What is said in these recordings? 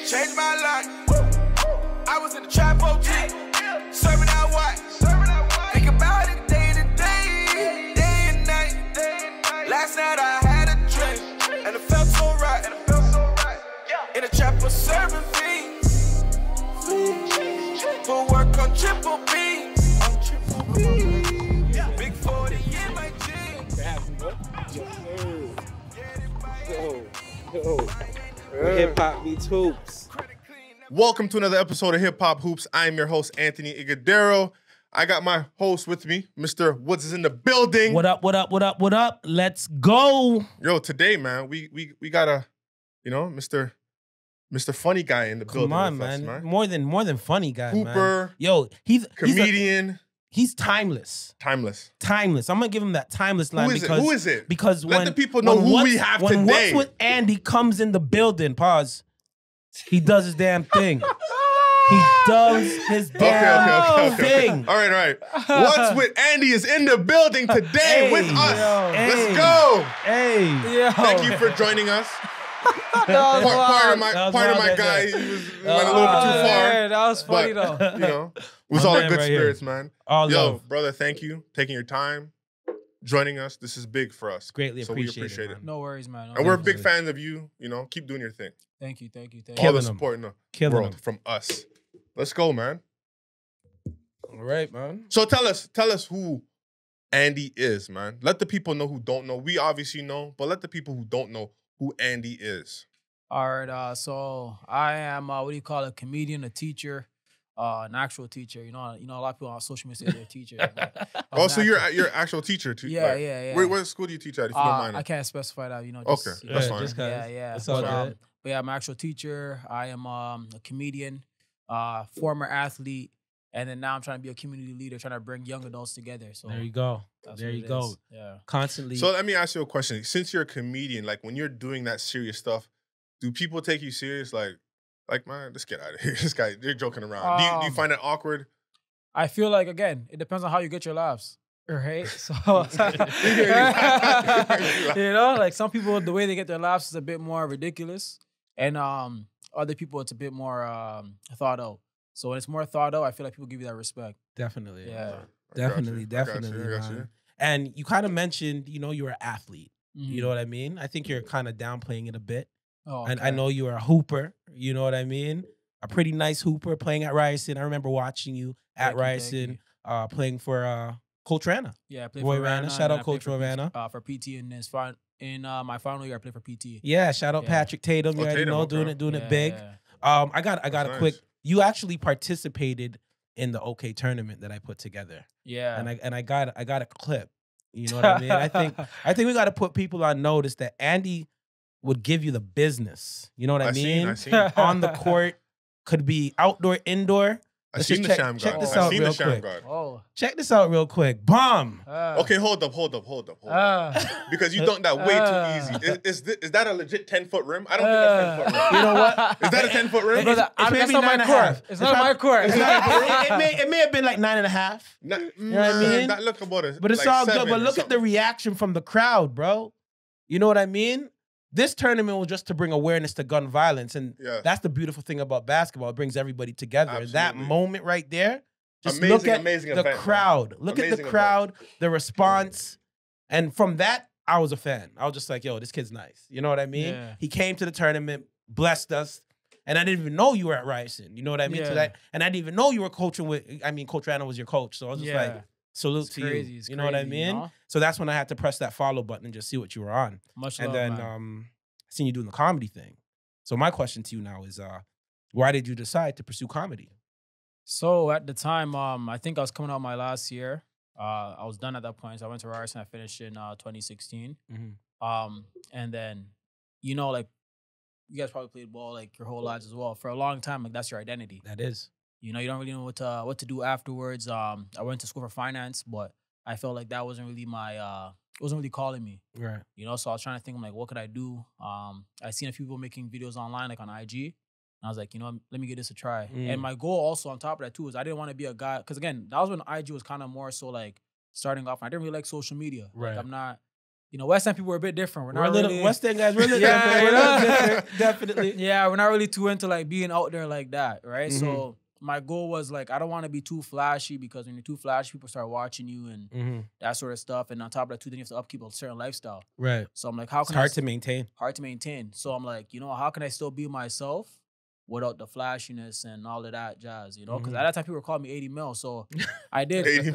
Changed my life. I was in the trap OG. Serving out what? Think about it day to day. Day and night. Last night I had a drink. And it felt so right. In the trap was serving fiends. Put work on triple B. Big 40 in my jeans. Hip Hop Meets Hoops. Welcome to another episode of Hip Hop Hoops. I am your host, Anthony Igadero. I got my host with me, Mr. Woods is in the building. What up? Let's go. Yo, today, man, we got a, Mr. Funny Guy in the building. Come on, with man. us, More than funny guy, Hooper, man. Yo, he's comedian. He's timeless. Timeless. I'm gonna give him that timeless line. Who is it? Because let the people know who we have when today. Wats Wit Andy comes in the building, he does his damn thing. He does his damn thing. All right. Wats Wit Andy is in the building today with us. Let's go. Thank you for joining us. part of my guy, he went a little bit too far. Yeah, that was funny though. It was all in good spirits, man. All love. Brother, thank you taking your time, joining us. This is big for us. Greatly so we appreciate it. No worries, man. And we're big fans of you. Keep doing your thing. Thank you. All the support in the world from us. Let's go, man. All right, man. So tell us who Andy is, man. Let the people know who don't know. We obviously know, but let the people who don't know who Andy is. All right, so I am a comedian, a teacher, an actual teacher. You know, a lot of people on social media say they're a teacher. So you're an actual teacher too. Yeah. What school do you teach at? If you don't mind. I can't specify that. That's fine. It's all good. But yeah, I'm an actual teacher. I am a comedian, former athlete, and then now I'm trying to be a community leader, trying to bring young adults together. So there you go. There you go. Yeah. Constantly. So let me ask you a question. Since you're a comedian, like when you're doing that serious stuff, do people take you serious? Like man, let's get out of here. This guy, they're joking around. Do you find it awkward? I feel like, again, it depends on how you get your laughs. Right? So, like some people, the way they get their laughs is a bit more ridiculous. And other people, it's a bit more thought out. So when it's more thought out, I feel like people give you that respect. Definitely. Yeah. Definitely. I got you. And you kind of mentioned, you're an athlete. Mm-hmm. You know what I mean? I think you're kind of downplaying it a bit. Oh, okay. And I know you're a hooper. You know what I mean? A pretty nice hooper playing at Ryerson. I remember watching you at Ryerson playing for Coach Rana. Yeah, I played Roy for Rana. Shout out Coach Roy Rana. For PT in my final year, I played for PT. Yeah, shout out Patrick Tatum. You already know, doing it big. Yeah. I got a quick. You actually participated in the OK tournament that I put together. Yeah, and I got a clip. You know what I mean? I think we got to put people on notice that Andy would give you the business. You know what I mean? I seen. On the court, could be outdoor, indoor. Check this out real quick. Check this out real quick. Bomb. Okay, hold up. Because you dunk that way too easy. Is that a legit 10-foot rim? I don't think that's 10-foot rim. You know what? Is that a 10-foot rim? It's not my court. It's not my court. It may have been like 9.5. You know what I mean? Look about it. But it's all good. But look at the reaction from the crowd, bro. You know what I mean? This tournament was just to bring awareness to gun violence. And that's the beautiful thing about basketball. It brings everybody together. Absolutely. That moment right there, just look at the crowd. Man. Look at the crowd, the response. And from that, I was a fan. I was just like, yo, this kid's nice. You know what I mean? Yeah. He came to the tournament, blessed us. And I didn't even know you were at Ryerson. You know what I mean? Yeah. So and I didn't even know you were coaching with, Coach Rana was your coach. So I was just like, salute to you. You know what I mean? You know? So that's when I had to press that follow button and just see what you were on. Much and love, then man. I seen you doing the comedy thing. So my question to you now is, why did you decide to pursue comedy? So at the time, I think I was coming out my last year. I was done at that point. So I went to Ryerson. I finished in 2016. Mm-hmm. And then, like, you guys probably played ball like your whole lives as well. For a long time, like that's your identity. That is. You don't really know what to do afterwards. I went to school for finance, but I felt like that wasn't really it wasn't really calling me. Right. So I was trying to think, I'm like, what could I do? I seen a few people making videos online, like on IG. And I was like, let me give this a try. And my goal also on top of that too is I didn't want to be a guy, because again, that was when IG was kind of more so like starting off. I didn't really like social media. Right. Like I'm not, West End people are a bit different. We're a little really, West End guys. We're a little different. Definitely. Yeah, we're not really too into like being out there like that, right? So my goal was like, I don't want to be too flashy because when you're too flashy, people start watching you and that sort of stuff. And on top of that, too, then you have to upkeep a certain lifestyle. Right. So I'm like, how can it's hard to maintain. Hard to maintain. So I'm like, how can I still be myself without the flashiness and all of that jazz, Because at that time, people were calling me 80 mil. So I did. 80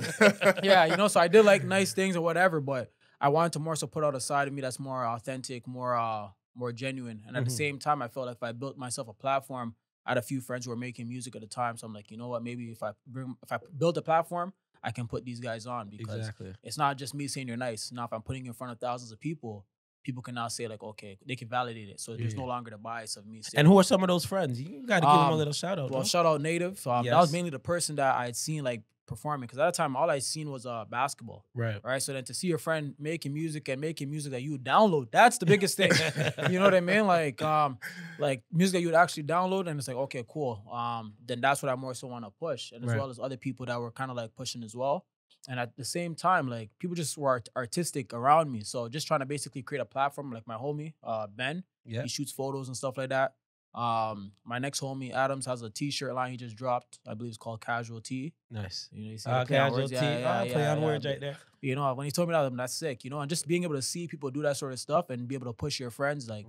yeah, so I did like nice things or whatever, but I wanted to more so put out a side of me that's more authentic, more genuine. And at the same time, I felt like if I built myself a platform, I had a few friends who were making music at the time. So I'm like, you know what? Maybe if I build a platform, I can put these guys on because it's not just me saying you're nice. Now, if I'm putting you in front of thousands of people can now say like, okay, they can validate it. So there's no longer the bias of me saying. And who are some of those friends? You got to give them a little shout out. Well, shout out Native. That was mainly the person that I had seen like performing because at that time all I seen was basketball. Right. So then to see your friend making music that you would download, that's the biggest thing. You know what I mean? Like music that you would actually download, and it's like, okay, cool. Then that's what I more so want to push, and as well as other people that were kind of like pushing as well. And at the same time, like people just were artistic around me. So just trying to basically create a platform, like my homie Ben. He shoots photos and stuff like that. My next homie Adams has a t-shirt line he just dropped. I believe it's called Casual Tee. Nice. You see Casual Tee. Play on words right there. When he told me that, that's sick. And just being able to see people do that sort of stuff and be able to push your friends, like,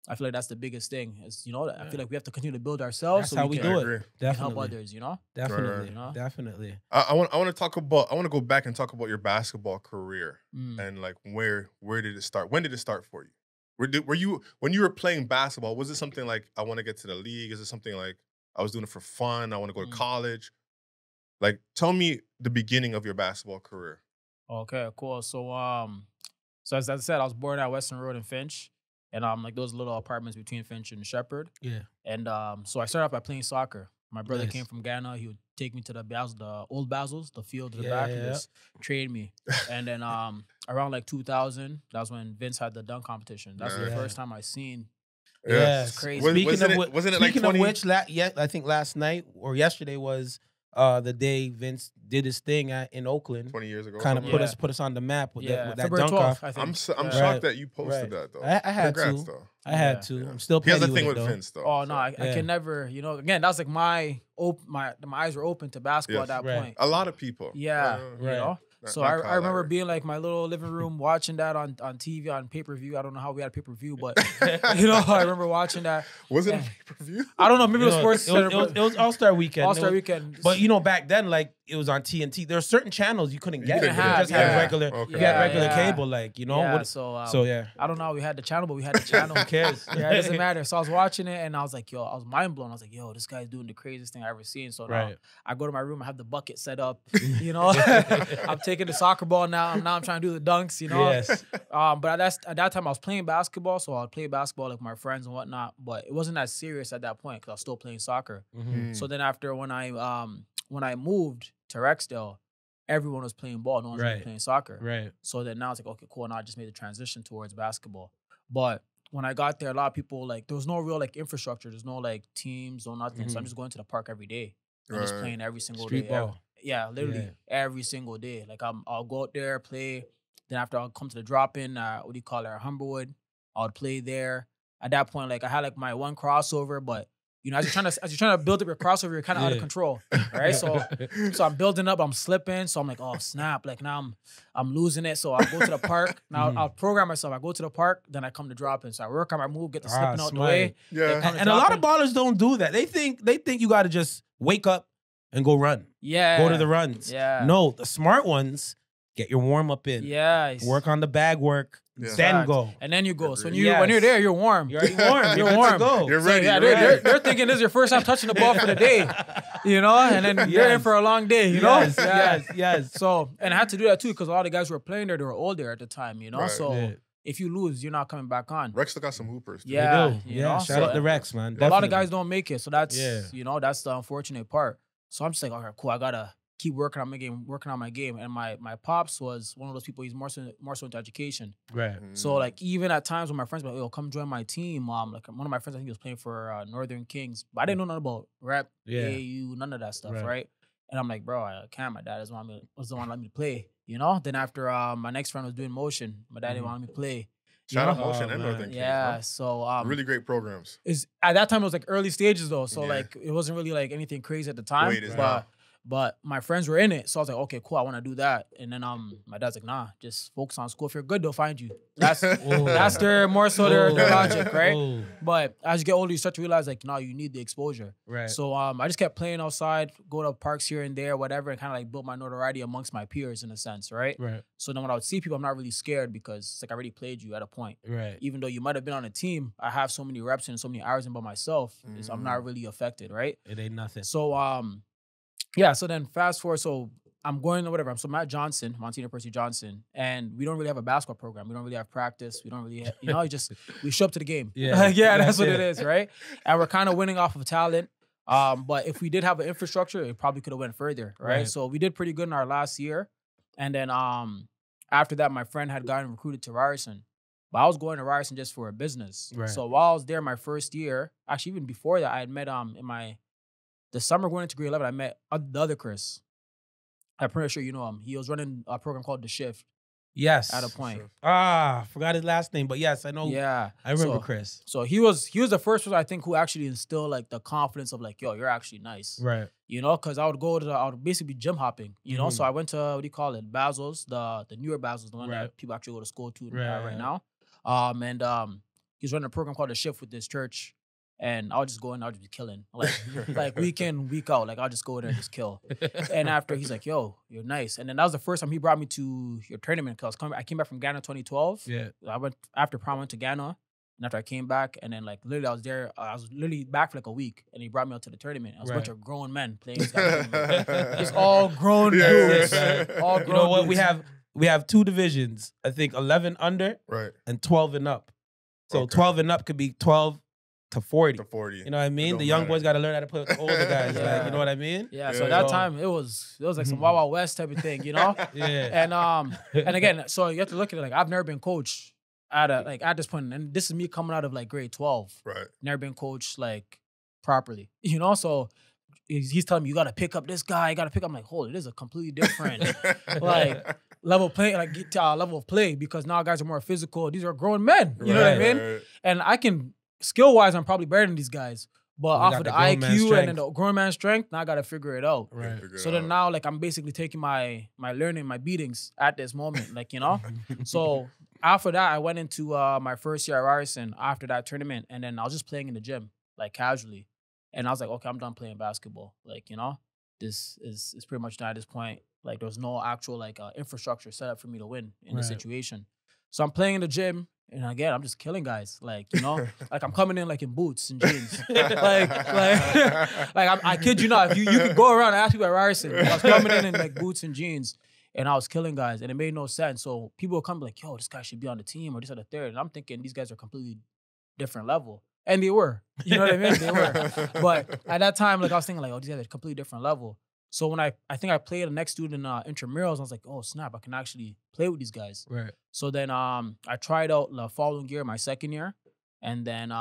I feel like that's the biggest thing. Is I feel like we have to continue to build ourselves. That's how we do it. Definitely help others. Definitely. Definitely. I want to go back and talk about your basketball career and like where did it start? When did it start for you? Were you when you were playing basketball? Was it something like I want to get to the league? Is it something like I was doing it for fun? I want to go to college. Like, tell me the beginning of your basketball career. Okay, cool. So as I said, I was born at Western Road in Finch, and like those little apartments between Finch and Shepherd. Yeah. And so I started off by playing soccer. My brother came from Ghana. He would take me to the old Basels, the field in the back, and just train me. And then around like 2000, that was when Vince had the dunk competition. That's the first time I seen. Yes, crazy. Speaking of which, I think last night or yesterday was the day Vince did his thing in Oakland 20 years ago. Kind of put us on the map with that dunk 12th, off. I'm shocked that you posted that though. I had Congrats, to. though. I had to. I'm still. He has a thing with Vince though. Oh no, I can never. Again, that's like my eyes were open to basketball at that point. A lot of people. So I remember being like my little living room watching that on TV on pay-per-view. I don't know how we had pay-per-view, but I remember watching that. Was it a pay-per-view? I don't know. Maybe it was Sports Center. It was All-Star Weekend. All-Star Weekend. But back then, like it was on TNT. There are certain channels you couldn't get. You just had regular cable, like So yeah. I don't know how we had the channel, but we had the channel. Who cares? It doesn't matter. So I was watching it and I was like, I was mind blown. I was like, this guy's doing the craziest thing I've ever seen. So now I go to my room, I have the bucket set up. I'm taking the soccer ball now. Now I'm trying to do the dunks. Yes. But at that time I was playing basketball, so I'd play basketball like my friends and whatnot. But it wasn't that serious at that point because I was still playing soccer. So then after when I moved to Rexdale, everyone was playing ball. No one was playing soccer. Right. So then now it's like, okay, cool. Now I just made the transition towards basketball. But when I got there, a lot of people, like, there was no real, like, infrastructure. There's no, like, teams or nothing. So I'm just going to the park every day and just playing every single Street day. ball. Literally every single day. Like, I'll go out there, play. Then after I'll come to the drop-in, Humberwood. I would play there. At that point, like, I had, like, my one crossover, but as you're trying to build up your crossover, you're kind of out of control, right? So I'm building up, I'm slipping, so I'm like, oh snap! Like now I'm losing it. So I go to the park. Now I'll program myself. I go to the park, then I come to drop in. So I work on my move, get the slipping out the way. Yeah, and a lot of ballers don't do that. They think you got to just wake up and go run. Yeah, go to the runs. Yeah, no, the smart ones get your warm up in. Yeah, work on the bag work. Yeah. Then go. And then you go. So when you're there, you're warm. You're already warm. You're warm. Go. You're ready. So, they're thinking this is your first time touching the ball for the day, and then you're in for a long day, Yes. So, and I had to do that too because a lot of guys who were playing there, they were older at the time, Right. So if you lose, you're not coming back on. Rex still got some hoopers. Too. Yeah. Shout out to Rex, man. A lot of guys don't make it. So that's, that's the unfortunate part. So I'm just like, all right, cool. I got to keep working on my game. And my pops was one of those people, he's more so into education. Right. So like even at times when my friends were like, come join my team. Like one of my friends, I think he was playing for Northern Kings. But I didn't know nothing about rap, AAU, none of that stuff, right? And I'm like, bro, I can't. My dad doesn't want to let me play. You know. Then after my next friend was doing motion, my dad didn't want me to play. Shout out Motion and Northern Kings. Yeah, huh? so really great programs. At that time it was like early stages though, so like it wasn't really like anything crazy at the time. But my friends were in it, so I was like, okay, cool, I want to do that. And then my dad's like, nah, just focus on school. If you're good, they'll find you. That's their more so their logic, right? But as you get older, you start to realize like, no, you need the exposure. Right. So I just kept playing outside, go to parks here and there, whatever, and kind of like built my notoriety amongst my peers in a sense, right? Right. So then when I would see people, I'm not really scared because it's like I already played you at a point. Right. Even though you might have been on a team, I have so many reps and so many hours in by myself, so I'm not really affected, right? It ain't nothing. So yeah, so then fast forward, so I'm going to whatever. So I'm at Johnson, Montana Percy Johnson, and we don't really have a basketball program. We don't really have practice. We don't really, we show up to the game. Yeah, yeah, that's what it is, right? And we're kind of winning off of talent. But if we did have an infrastructure, it probably could have went further, right? So we did pretty good in our last year. And then after that, my friend had gotten recruited to Ryerson. But I was going to Ryerson just for a business. Right. So while I was there my first year, actually even before that, I had met in the summer going into grade 11, I met the other Chris. I'm pretty sure you know him. He was running a program called The Shift. Yes. At a point. Forgot his last name, but yes, I know. Yeah. I remember Chris. So he was the first person I think who actually instilled like the confidence of like, yo, you're actually nice. Right. You know, because I would basically be gym hopping, you know? So I went to, what do you call it? Basil's, the newer Basil's, the one that people actually go to school to right now. And he's running a program called The Shift with this church. And I'll just go in, I'll just be killing. Like week in, week out. Like I'll just go in there and just kill. And after he's like, yo, you're nice. And then that was the first time he brought me to your tournament because I came back from Ghana 2012. Yeah. I went after prom, went to Ghana. And after I came back, and then like literally I was there, I was literally back for like a week. And he brought me out to the tournament. I was a bunch of grown men playing this guy. Just all grown dudes. All grown, you know what? Dudes. We have two divisions. I think 11 under and 12 and up. So 12 and up could be 12 to 40. You know what I mean? The young boys got to learn how to play with the older guys. Like, you know what I mean? Yeah. So that time it was like some Wild Wild West type of thing, you know? Yeah. And again, so you have to look at it like I've never been coached at this point, and this is me coming out of like grade 12. Right. Never been coached like properly, you know? So he's telling me you got to pick up this guy. You got to pick up. I'm like, hold it, this is a completely different like level of play because now guys are more physical. These are grown men. You know what I mean? Right. And I can. Skill-wise, I'm probably better than these guys. But off of the IQ and then the grown man strength, now I got to figure it out. Right. So then now, like, I'm basically taking my learning, my beatings at this moment, like, you know? So after that, I went into my first year at Ryerson after that tournament, and then I was just playing in the gym, like, casually. And I was like, okay, I'm done playing basketball. Like, you know, this is pretty much done at this point. Like, there was no actual, like, infrastructure set up for me to win in this situation. So I'm playing in the gym. And again, I'm just killing guys, like, you know, like I'm coming in like in boots and jeans, I kid you not. If you could go around and ask people at Ryerson, I was coming in like boots and jeans, and I was killing guys, and it made no sense. So people would come like, yo, this guy should be on the team or this or the third, and I'm thinking these guys are completely different level, and they were, you know what I mean? They were, but at that time, like I was thinking like, oh, these guys are a completely different level. So when I think I played the next dude in intramurals, I was like, oh snap, I can actually play with these guys. Right. So then I tried out the following year, my second year, and then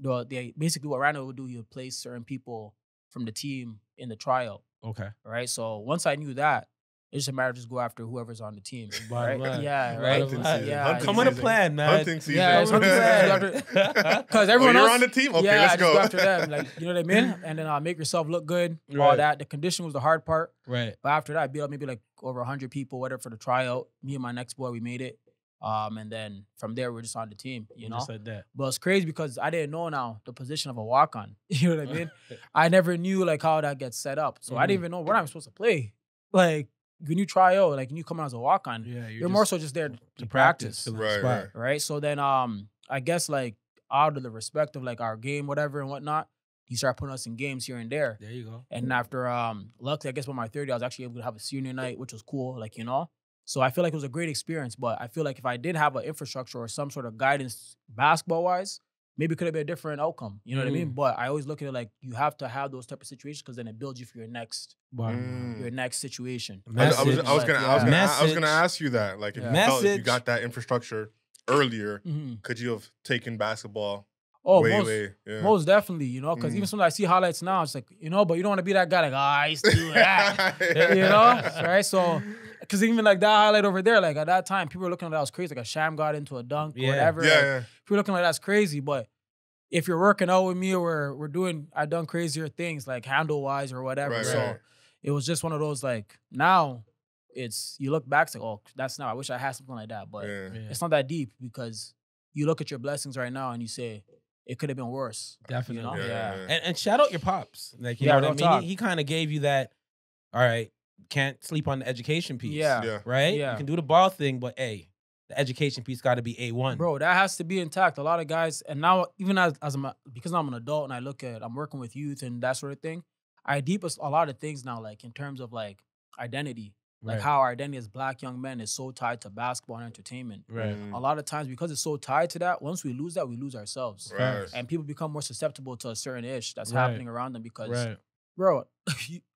they basically what Randall would do, he would place certain people from the team in the tryout. Okay. Right. So once I knew that, it's just a matter of just go after whoever's on the team. Right? Yeah, right. Come with a plan, man. Hunting season. Yeah, it's hunting season. Because everyone else, on the team? Okay, let's go. Go after them. Like, you know what I mean? And then make yourself look good, all that. The condition was the hard part. Right. But after that, I beat up maybe like over 100 people, whatever, for the tryout. Me and my next boy, we made it. And then from there, we're just on the team, you know? Just like that. But it's crazy because I didn't know now the position of a walk-on. You know what I mean? I never knew like how that gets set up. So I didn't even know where I'm supposed to play. Like, when you try out, like when you come out as a walk-on, you're more so just there to practice. Right. So then I guess like out of the respect of like our game, whatever and whatnot, you start putting us in games here and there. There you go. And after luckily, I guess by my 30, I was actually able to have a senior night, which was cool, like, you know. So I feel like it was a great experience, but I feel like if I did have an infrastructure or some sort of guidance basketball-wise, maybe it could have been a different outcome. You know what I mean? But I always look at it like you have to have those type of situations because then it builds you for your next situation. I was gonna ask you that. Like if you felt if you got that infrastructure earlier, could you have taken basketball Oh, most definitely, you know, because even sometimes I see highlights now, it's like, you know, but you don't want to be that guy like, I used to do that, you know, right? So, because even like that highlight over there, like at that time, people were looking at that was crazy, like a sham got into a dunk or whatever. Like, people were looking like that's crazy, but if you're working out with me or I've done crazier things like handle-wise or whatever. So it was just one of those like, now you look back, it's like, oh, that's now, I wish I had something like that, but it's not that deep because you look at your blessings right now and you say, it could have been worse. Definitely. You know? And shout out your pops. Like, you know what I mean? He kind of gave you that, all right, can't sleep on the education piece. Right? Yeah. You can do the ball thing, but hey, the education piece got to be A1. Bro, that has to be intact. A lot of guys, and now even because I'm an adult and I'm working with youth and that sort of thing, I deep a lot of things now, like in terms of like identity. Like how our identity as Black young men is so tied to basketball and entertainment. Right. A lot of times, because it's so tied to that, once we lose that, we lose ourselves. Right. And people become more susceptible to a certain ish that's happening around them because, bro,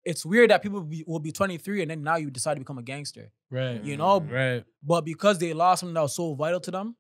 it's weird that people will be 23 and then now you decide to become a gangster. Right. You know? Right. But because they lost something that was so vital to them,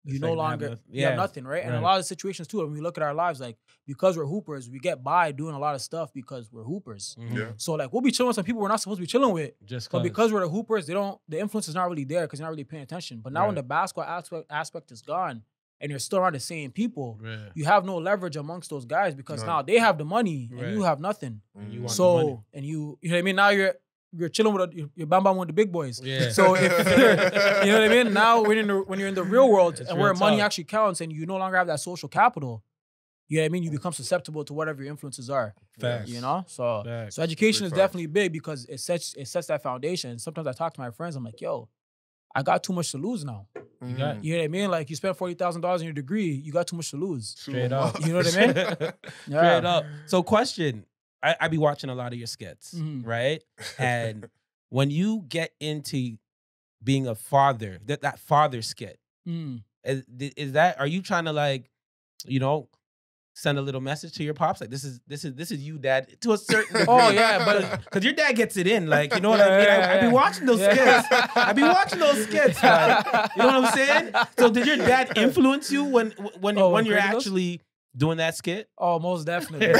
you no longer have nothing, right? And a lot of situations too, when we look at our lives, like because we're hoopers, we get by doing a lot of stuff because we're hoopers. So like we'll be chilling with some people we're not supposed to be chilling with, but because we're the hoopers, the influence is not really there because you're not really paying attention. But now when the basketball aspect is gone and you're still around the same people, you have no leverage amongst those guys because now they have the money and you have nothing. And you want so the money. and you know what I mean? Now you're chilling with your bam bam with the big boys. Yeah. So if you know what I mean? Now when you're in the real world and where money actually counts and you no longer have that social capital, you know what I mean? You become susceptible to whatever your influences are. Facts. You know? So education is definitely big because it sets that foundation. Sometimes I talk to my friends, I'm like, yo, I got too much to lose now. You know what I mean? Like you spent $40,000 on your degree, you got too much to lose. Straight up. You know what I mean? Straight up. So question. I be watching a lot of your skits, right? And when you get into being a father, that father skit, is that, are you trying to like, you know, send a little message to your pops? Like this is you, dad, to a certain degree. Oh yeah, but because your dad gets it in, like, you know what I mean? I be watching those skits. I be watching those skits, like, you know what I'm saying? So did your dad influence you when you're actually doing that skit? Oh, most definitely.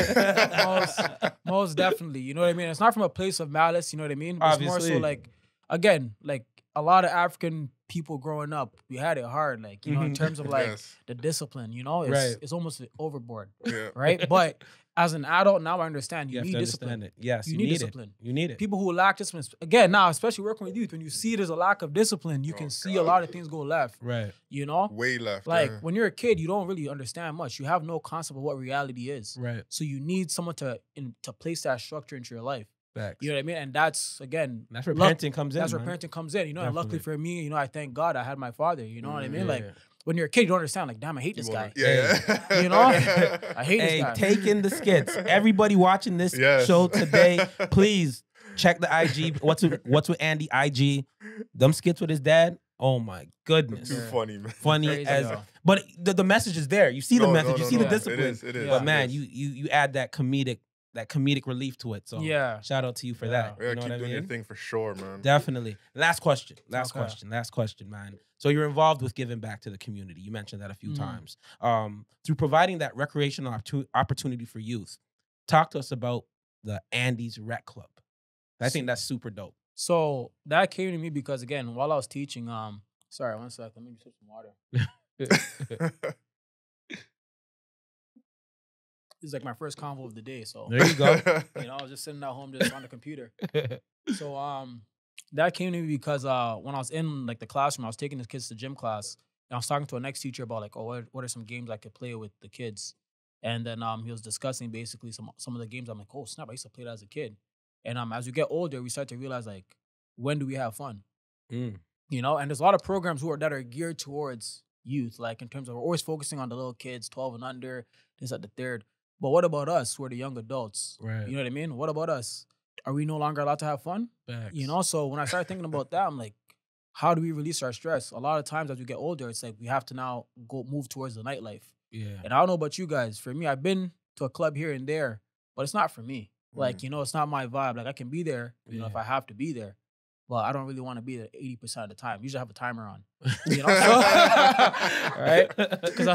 most definitely. You know what I mean? It's not from a place of malice, you know what I mean? It's more so like, again, like a lot of African people growing up, we had it hard, like, you know, in terms of like the discipline, you know? It's almost overboard, right? But as an adult, now I understand you need discipline. Yes, you need discipline. You need it. People who lack discipline, again, now, especially working with youth, when you see there's a lack of discipline, you can see a lot of things go left. Right. You know? Way left. Like, when you're a kid, you don't really understand much. You have no concept of what reality is. Right. So you need someone to place that structure into your life. Facts. You know what I mean? And that's, again... That's where parenting comes in, That's where parenting comes in, you know? Definitely. And luckily for me, you know, I thank God I had my father, you know what I mean? Like, when you're a kid, you don't understand, like, damn, I hate this guy. Yeah. You know? I hate this guy. Take in the skits. Everybody watching this show today, please check the IG. What's with Andy IG? Them skits with his dad. Oh my goodness. Too funny, man. Funny crazy, as but the message is there. You see the message, you see the discipline. It is. But man, you add that comedic relief to it. So shout out to you for that. Yeah, you know keep what doing I mean? your thing for sure, man. Definitely. Last question, man. So you're involved with giving back to the community. You mentioned that a few times. Through providing that recreational opportunity for youth. Talk to us about the Andy's Rec Club. I think that's super dope. So that came to me because, again, while I was teaching, sorry, 1 second, let me sip some water. This is like my first convo of the day, so there you go. You know, I was just sitting at home just on the computer. So that came to me because when I was in like the classroom, I was taking the kids to gym class, and I was talking to a next teacher about like, oh, what are some games I could play with the kids? And then he was discussing basically some of the games. I'm like, oh snap, I used to play that as a kid. And as we get older, we start to realize like, when do we have fun? You know, and there's a lot of programs that are geared towards youth, like in terms of we're always focusing on the little kids, 12 and under, this at the third. But what about us? We're the young adults. Right. You know what I mean? What about us? Are we no longer allowed to have fun? Facts. You know, so when I started thinking about that, I'm like, how do we release our stress? A lot of times as we get older, it's like we have to now move towards the nightlife. Yeah. And I don't know about you guys. For me, I've been to a club here and there, but it's not for me. Like, you know, it's not my vibe. Like I can be there, you know, if I have to be there. but I don't really want to be there 80% of the time. Usually I have a timer on, you know, so, right? Because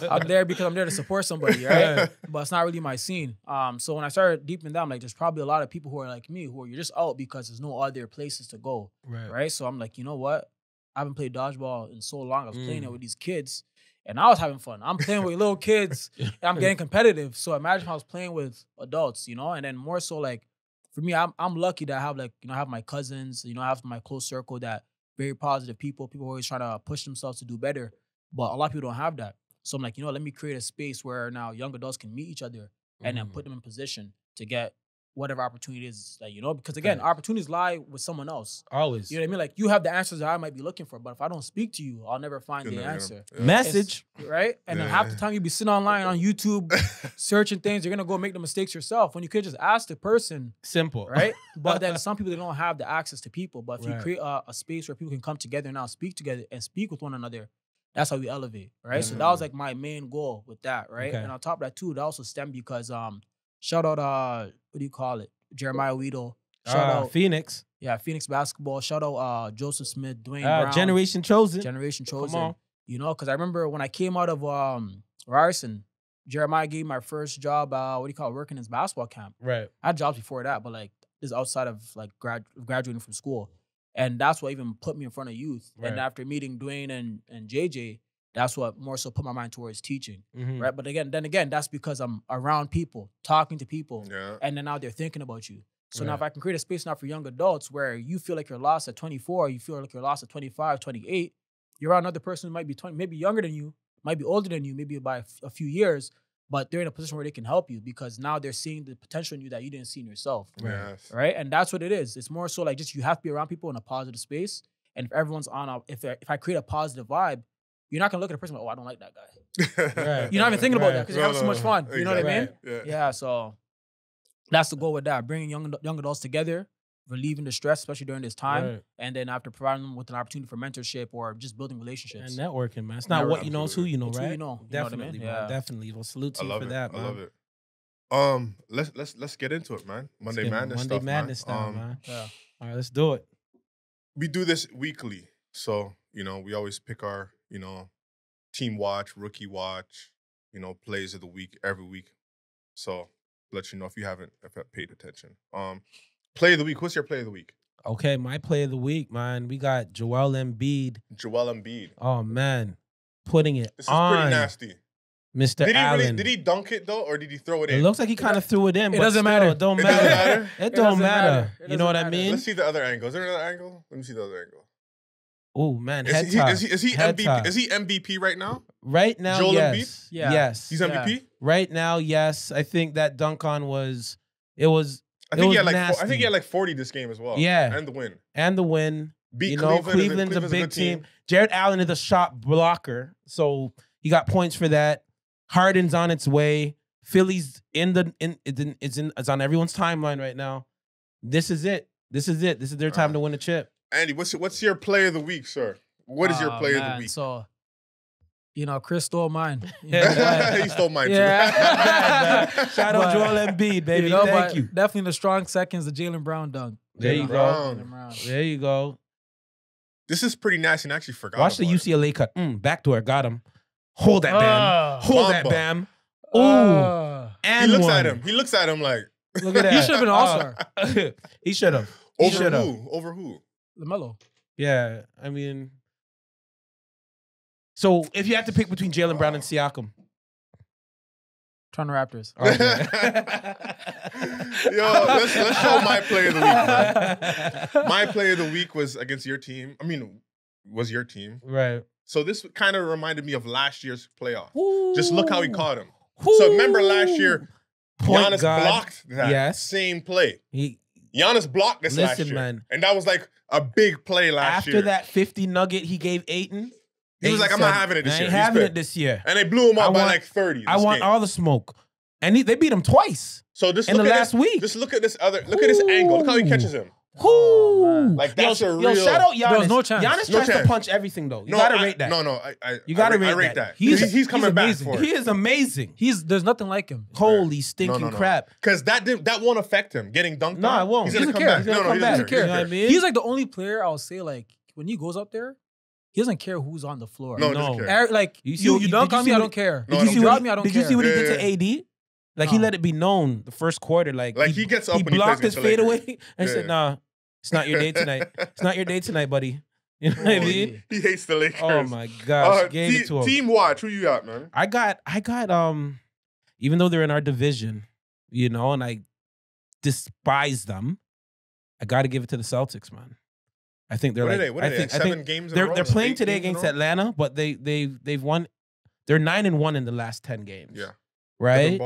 I'm there because I'm there to support somebody, right? But it's not really my scene. So when I started deepening down, I'm like, there's probably a lot of people who are like me, who are you're just out because there's no other places to go, right? So I'm like, you know what? I haven't played dodgeball in so long. I was playing it with these kids, and I was having fun. I'm playing with little kids, and I'm getting competitive. So imagine if I was playing with adults, you know, and then more so like. For me, I'm lucky that I have I have my cousins, I have my close circle that very positive people who always try to push themselves to do better. But a lot of people don't have that. So I'm like, let me create a space where now young adults can meet each other and then put them in position to get whatever opportunity is that, because again, opportunities lie with someone else. Always. You know what I mean? Like you have the answers that I might be looking for, but if I don't speak to you, I'll never find the answer. Message. Right? And then half the time you be sitting online on YouTube searching things, you're going to go make the mistakes yourself when you could just ask the person. Simple. Right? But then some people, they don't have the access to people. But if you create a space where people can come together and now speak together and speak with one another, that's how we elevate. Right? So that was like my main goal with that. Right? And on top of that too, that also stemmed because shout out, what do you call it? Jeremiah Weedle. Shout out Phoenix. Yeah, Phoenix basketball. Shout out Joseph Smith, Dwayne Brown. Generation Chosen. Generation Chosen. Come on. Because I remember when I came out of Ryerson, Jeremiah gave me my first job, working in his basketball camp. Right. I had jobs before that, but this is outside of graduating from school. And that's what even put me in front of youth. Right. And after meeting Dwayne and JJ, that's what more so put my mind towards teaching, right? But then again, that's because I'm around people, talking to people, and then now they're thinking about you. So now if I can create a space now for young adults where you feel like you're lost at 24, you feel like you're lost at 25, 28, you're around another person who might be 20, maybe younger than you, might be older than you, maybe by a few years, but they're in a position where they can help you because now they're seeing the potential in you that you didn't see in yourself, right? And that's what it is. It's more so like just you have to be around people in a positive space, and if everyone's on if I create a positive vibe, you're not gonna look at a person like, oh, I don't like that guy. You're not even thinking about that because you're having so much fun. You know what I mean? Yeah. So that's the goal with that: bringing young adults together, relieving the stress, especially during this time, and then after providing them with an opportunity for mentorship or just building relationships and networking. Man, it's not what you know; it's who you know, it's right? Who you know. Definitely, man. Definitely. Well, salute to you for that, man. I love it. Let's get into it, man. Monday Madness style, man. Yeah. All right, let's do it. We do this weekly, so we always pick our team watch, rookie watch, plays of the week every week. So let you know if you haven't paid attention. Play of the week. What's your play of the week? Okay, my play of the week, man. We got Joel Embiid. Oh man, putting it this is pretty nasty. Mr. Allen. Did he dunk it though, or did he throw it in? It looks like he kind of threw it in. It doesn't matter. It don't matter. It don't matter. You know what I mean? Let's see the other angle. Is there another angle? Let me see the other angle. Oh man, is he MVP? Is he MVP right now? Right now, Joel yes. Embiid? Yeah. Yes. He's MVP? Right now, yes. I think that dunk on was nasty. I think he had like 40 this game as well. Yeah. And the win. Beat Cleveland's a big team. Jared Allen is a shot blocker, so he got points for that. Harden's on its way. Philly's it's on everyone's timeline right now. This is it. This is their time to win a chip. Andy, what's your play of the week, sir? What is your play of the week? So, Chris stole mine. He stole mine too. Shout out Joel Embiid, baby. Thank you. Definitely the strong seconds, the Jaylen Brown dunk. There you go. There you go. This is pretty nasty, and I actually forgot. Watch the UCLA cut. Backdoor, got him. Hold that, Bam. Hold that, Bam. Ooh. And he looks at him like, look at that. He should have been an all-star. He should have. Over who? LaMelo. Yeah, I mean, so if you had to pick between Jaylen Brown and Siakam, Toronto Raptors. Yo, let's show my play of the week, man. My play of the week was against your team. Was your team. Right. So this kind of reminded me of last year's playoff. Ooh. Just look how he caught him. Ooh. So remember last year, Giannis blocked that same play. Giannis blocked this last year. Man. And that was like a big play last year. After that 50 nugget he gave Ayton. He was like, I'm not having it this year. I ain't having it this year. And they blew him up by like 30. I want all the smoke. And they beat him twice. So just in the last week. Just look at this angle. Look how he catches him. Whoo! Like that's a real. Shout out Giannis. There was no chance. Giannis tries to punch everything though. You gotta rate that. You gotta rate that. He's coming back for it. He is amazing. There's nothing like him. Holy stinking crap! Because that won't affect him getting dunked on. No, it won't. He's gonna come back. He doesn't care. You know what I mean? He's like the only player I'll say like when he goes up there, he doesn't care who's on the floor. No, doesn't care. Like you dunk on me, I don't care. Did you drop me, I don't care. Did you see what he did to AD? Like he let it be known the first quarter. Like he gets up. He blocked his fadeaway and said, "Nah, it's not your day tonight. It's not your day tonight, buddy." You know what I mean? He hates the Lakers. Oh my gosh! Gave it to him. Team Watch. Who you got, man? I got. Even though they're in our division, you know, and I despise them, I got to give it to the Celtics, man. I think they're what are they? 7 games in a row? They're playing today against Atlanta, but they've won. They're 9-1 in the last 10 games. Yeah, right.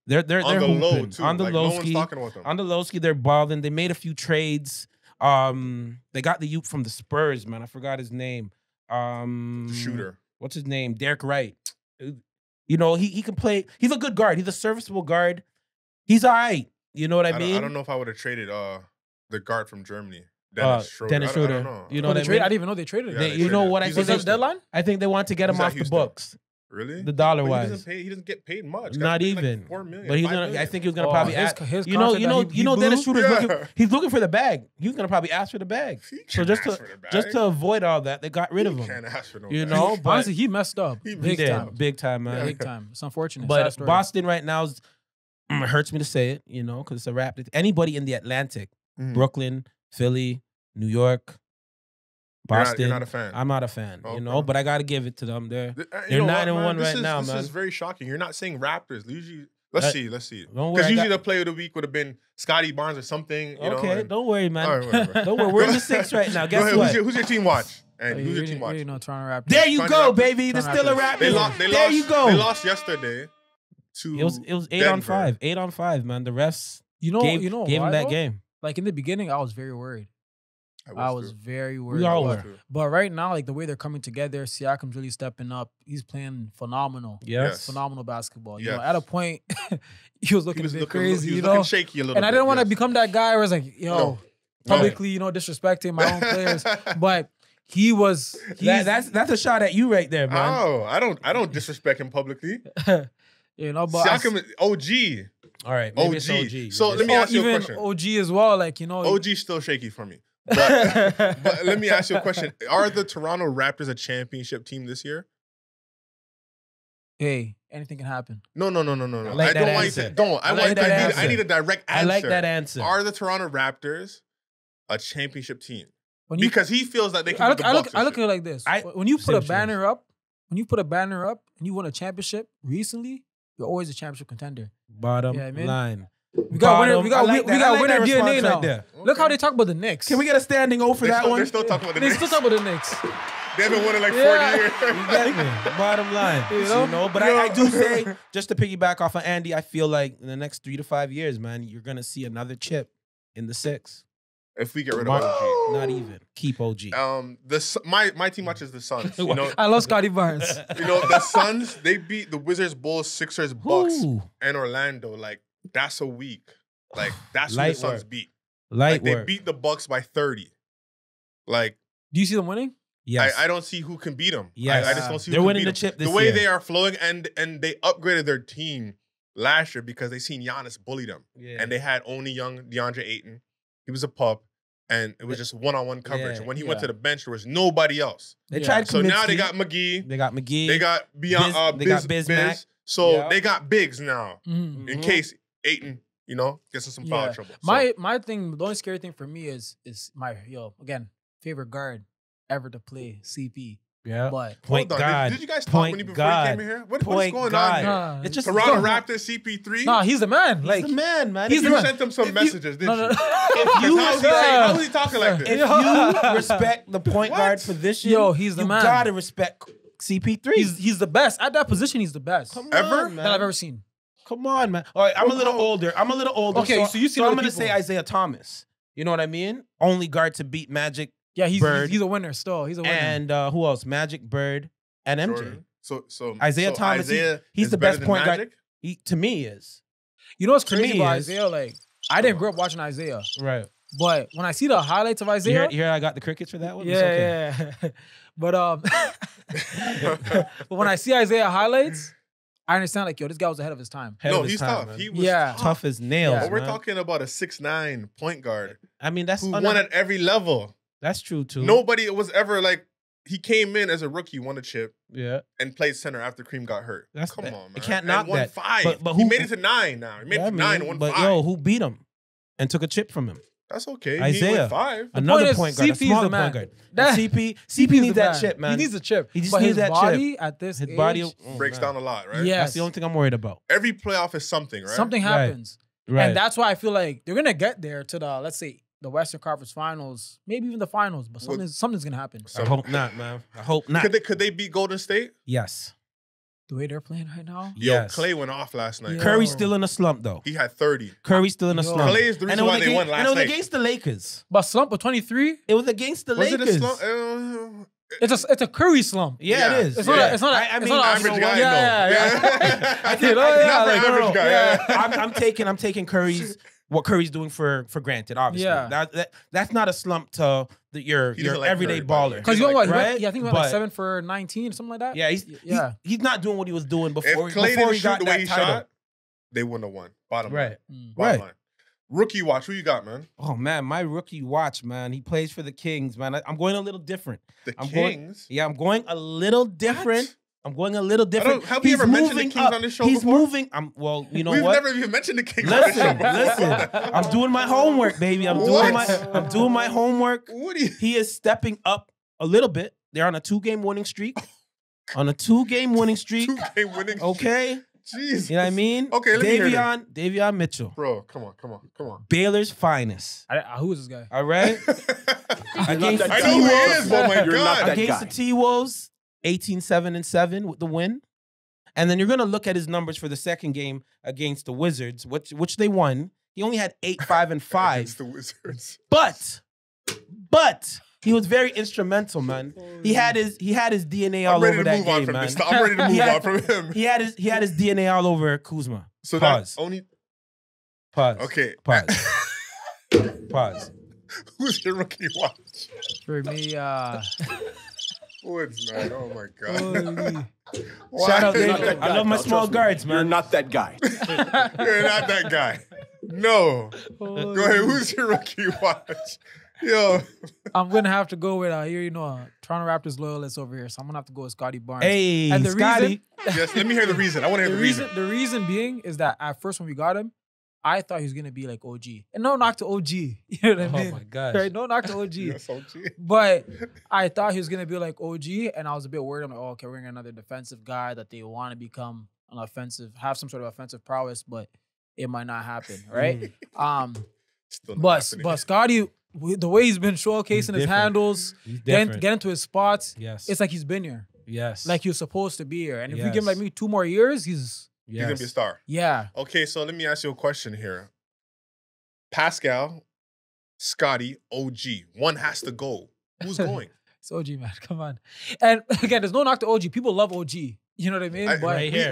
They're on the low too. On the like, low no ski. one's talking about them. On the low ski, they're balling. They made a few trades. They got the youth from the Spurs, man. I forgot his name. The shooter. What's his name? Derek Wright. You know, he can play. He's a good guard. He's a serviceable guard. He's all right. You know what I mean? I don't know if I would have traded the guard from Germany. Dennis Schroeder. I don't know. You know what I mean? I didn't even know they traded him. You know what I think? Was deadline? I think they want to get him off the books. Really? The dollar wise, he doesn't get paid much. Not even. Like $4 million. But he's gonna. I think he was gonna probably ask. You know, Dennis Schroeder's looking. He's looking for the bag. He's gonna probably ask for the bag. So just to avoid all that, they got rid of him. Can't ask for no you bag. know, but honestly, he messed up. Big time, man. Big time. It's unfortunate. But Boston right now it hurts me to say it, you know, because it's a Raptors. Anybody in the Atlantic, Brooklyn, Philly, New York. Boston. You're not a fan. I'm not a fan, okay. you know, but I got to give it to them. They're 9-1 right now, man. This is very shocking. You're not saying Raptors. Usually, let's see. Because usually the player of the week would have been Scotty Barnes or something. You know, don't worry, man. Right, don't worry. We're in the 6 right now. Guess what? Who's your team watch? And who's your team watch? You know, Toronto Raptors. There you go, baby. There's still a Raptors. There you go. They lost yesterday to It was 8-on-5. 8-on-5, man. The refs gave him that game. Like in the beginning, I was very worried. I was very worried. We all were. But right now, like the way they're coming together, Siakam's really stepping up. He's playing phenomenal. Yes. Phenomenal basketball. You know, at a point, he was looking a bit crazy, he was you know? looking shaky a little bit. And I didn't want to become that guy where it's like, publicly, you know, disrespecting my own players. But he was. That's a shot at you right there, man. Oh, I don't disrespect him publicly. You know, but Siakam is OG. All right, maybe it's OG. So let me ask you a question. OG as well, like, you know. OG's still shaky for me. But let me ask you a question. Are the Toronto Raptors a championship team this year? Hey, anything can happen. No. I like I don't want you to. Don't. I need a direct answer. I like that answer. Are the Toronto Raptors a championship team? Because he feels that they can. I look at it like this. When you put a banner up, and you won a championship recently, you're always a championship contender. Bottom line. We got winner DNA now. Right. Look how they talk about the Knicks. Can we get a standing O for that one? They're still talking about the Knicks. They still talk about the Knicks. They've been winning like 40 years. Exactly. Bottom line. You know? But I do say, just to piggyback off of Andy, I feel like in the next 3 to 5 years, man, you're going to see another chip in the 6. If we get rid of OG. Not even. Keep OG. My team watches the Suns. You know, I love Scotty Barnes. You know, the Suns, they beat the Wizards, Bulls, Sixers, Bucks, and Orlando. Like, that's a week. Like, that's who the Suns beat. They beat the Bucks by 30. Like, do you see them winning? Yes. I don't see who can beat them. Yes. I just don't see who They're can winning beat the them. chip this year. The way year. they are flowing, and they upgraded their team last year because they seen Giannis bully them. Yeah. And they had only young DeAndre Ayton. He was a pup. And it was just one-on-one coverage. And when he went to the bench, there was nobody else. They tried. So now they got McGee. They got McGee. They got Biz. So they got bigs now in case Ayton, you know, gets in some foul trouble. So. My thing, the only scary thing for me is my again favorite guard ever to play, CP. Yeah, but point guard. Did you guys talk when you before you came in here? What's going on here? It's just Toronto Raptors CP3. Nah, he's the man. He's the man, man. You sent him some messages, didn't you? How was he talking like this? If you respect the point guard position, he's the man. You gotta respect CP3. He's the best at that position. He's the best ever that I've ever seen. Come on, man. All right, I'm a little older. Okay, so you see, I'm gonna say Isaiah Thomas. You know what I mean? Only guard to beat Magic. Yeah, he's a winner still. He's a winner. And who else? Magic, Bird, and MJ. Jordan. So Isaiah Thomas, he's the best point guard. To me is. You know what's crazy about Isaiah? Like, I didn't grow up watching Isaiah. Right. But when I see the highlights of Isaiah, here I got the crickets for that one. Yeah. But when I see Isaiah highlights, I understand like, yo, this guy was ahead of his time. He's tough. Man. He was tough as nails. But we're talking about a 6'9" point guard. I mean, that's who won at every level. That's true too. Nobody was ever like, he came in as a rookie, won a chip, and played center after Cream got hurt. Come on, man. You can't knock won that. 5. But he made it to 9 now. He made it to 9 and won 5. But yo, who beat him and took a chip from him? That's okay. Isaiah. He won 5. Another point guard. CP's the man. CP needs that chip, man. He needs a chip. He just needs that chip. Body at this age, body breaks down a lot, right? Yes. That's the only thing I'm worried about. Every playoff is something, right? Something happens. Right. And that's why I feel like they're gonna get there to the, let's say, the Western Conference Finals, maybe even the finals, but something's gonna happen. I hope not, man. I hope not. Could they beat Golden State? Yes. The way they're playing right now? Yo, Clay went off last night. Curry's still in a slump, though. He had 30. Curry's still in a slump. Clay is the reason why they won last night. And it was against the Lakers. But slump of 23? It was against the Lakers. Was it a slump? It's a Curry slump. Yeah, it is. It's not average guy. Yeah. I think average guy. I'm taking Curry's what Curry's doing for granted. Obviously, that's not a slump to your everyday Curry, baller. Because you know what, right? I think he went like 7 for 19 or something like that. Yeah, he's not doing what he was doing before. If Clay didn't shoot the way he title. shot, they wouldn't have won. Bottom line. Right. Rookie watch. Who you got, man? Oh man, my rookie watch, man. He plays for the Kings, man. I'm going a little different. Kings? I'm going a little different. What? I'm going a little different. Have we ever mentioned the Kings on this show before? Moving. Well, you know We've what? never even mentioned the Kings. Listen. I'm doing my homework, baby. I'm doing my homework. He is stepping up a little bit. They're on a 2-game winning streak. Okay. Jesus. You know what I mean? Okay, let me hear this. Davion Mitchell. Bro, come on. Baylor's finest. Who is this guy? All right? Against I know who he is, but my God. Against the T-Wolves, 18-7-7 with the win. And then you're going to look at his numbers for the second game against the Wizards, which they won. He only had 8-5-5. Against the Wizards. But he was very instrumental, man. He had his DNA all over that game, man. I'm ready to move on from him. He had his DNA all over Kuzma. So Pause. Pause. Okay. Pause. Who's your rookie watch? For me, Woods, man. Oh my God. Shout out, David. I love my small guards, man. You're not that guy. You're not that guy. No. Go ahead. Who's your rookie watch? Yo. I'm going to have to go with, Toronto Raptors loyalists over here. So I'm going to have to go with Scotty Barnes. Hey, and the Scotty. Yes, let me hear the reason. I want to hear the reason. The reason being is that at first when we got him, I thought he was going to be like OG. And no knock to OG. You know what I mean? Oh, my gosh. Right? No knock to OG. Yes, OG. But I thought he was going to be like OG, and I was a bit worried. I'm like, okay, we're going to get another defensive guy that they want to become an offensive, have some sort of offensive prowess, but it might not happen, right? But Scotty, the way he's been showcasing his handles, get into his spots, it's like he's been here. Yes. Like he was supposed to be here. And if we give him like maybe 2 more years, he's going to be a star. Yeah. Okay, so let me ask you a question here. Pascal, Scotty, OG. One has to go. Who's going? It's OG, man. Come on. And again, there's no knock to OG. People love OG. You know what I mean?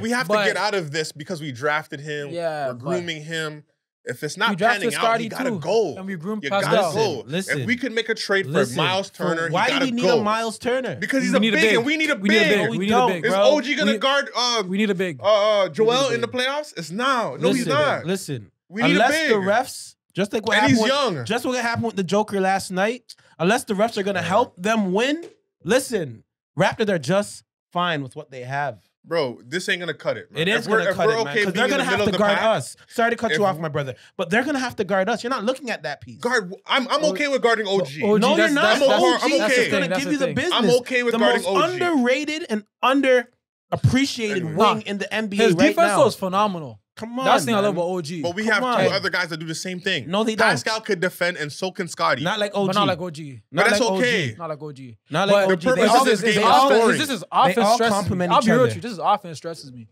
We have to get out of this because we drafted him. Yeah, we're grooming him. If it's not panning out, he gotta go. And we groomed Pascal. Listen. If we could make a trade for Miles Turner, why do we need a Miles Turner? Because he's a big, and we need a big. We need a big, Is bro. OG gonna guard? We need a big. Joel in the playoffs? It's now. No, he's not. Listen, we need a big. The refs, just like what and happened, he's young. Just what happened with the Joker last night. Unless the refs are gonna help them win, listen, Raptors are just fine with what they have. Bro, this ain't gonna cut it, man. It is gonna cut it, man. Because they're gonna have to guard us. Sorry to cut you off, my brother, but they're gonna have to guard us. You're not looking at that piece. I'm okay with guarding OG. No, you're not. I'm okay. He's gonna give you the business. I'm okay with guarding OG. The most underrated and underappreciated wing in the NBA His right now. His defense was phenomenal. Come on, that's the thing I love about OG. But we have 2 other guys that do the same thing. No, they don't. Pascal could defend, and so can Scotty. Not like OG. But not like OG. But that's okay. Not like OG. Not like OG. The purpose of this game is scoring. This is offense stresses me. I'll be real with you. This is offense stresses me.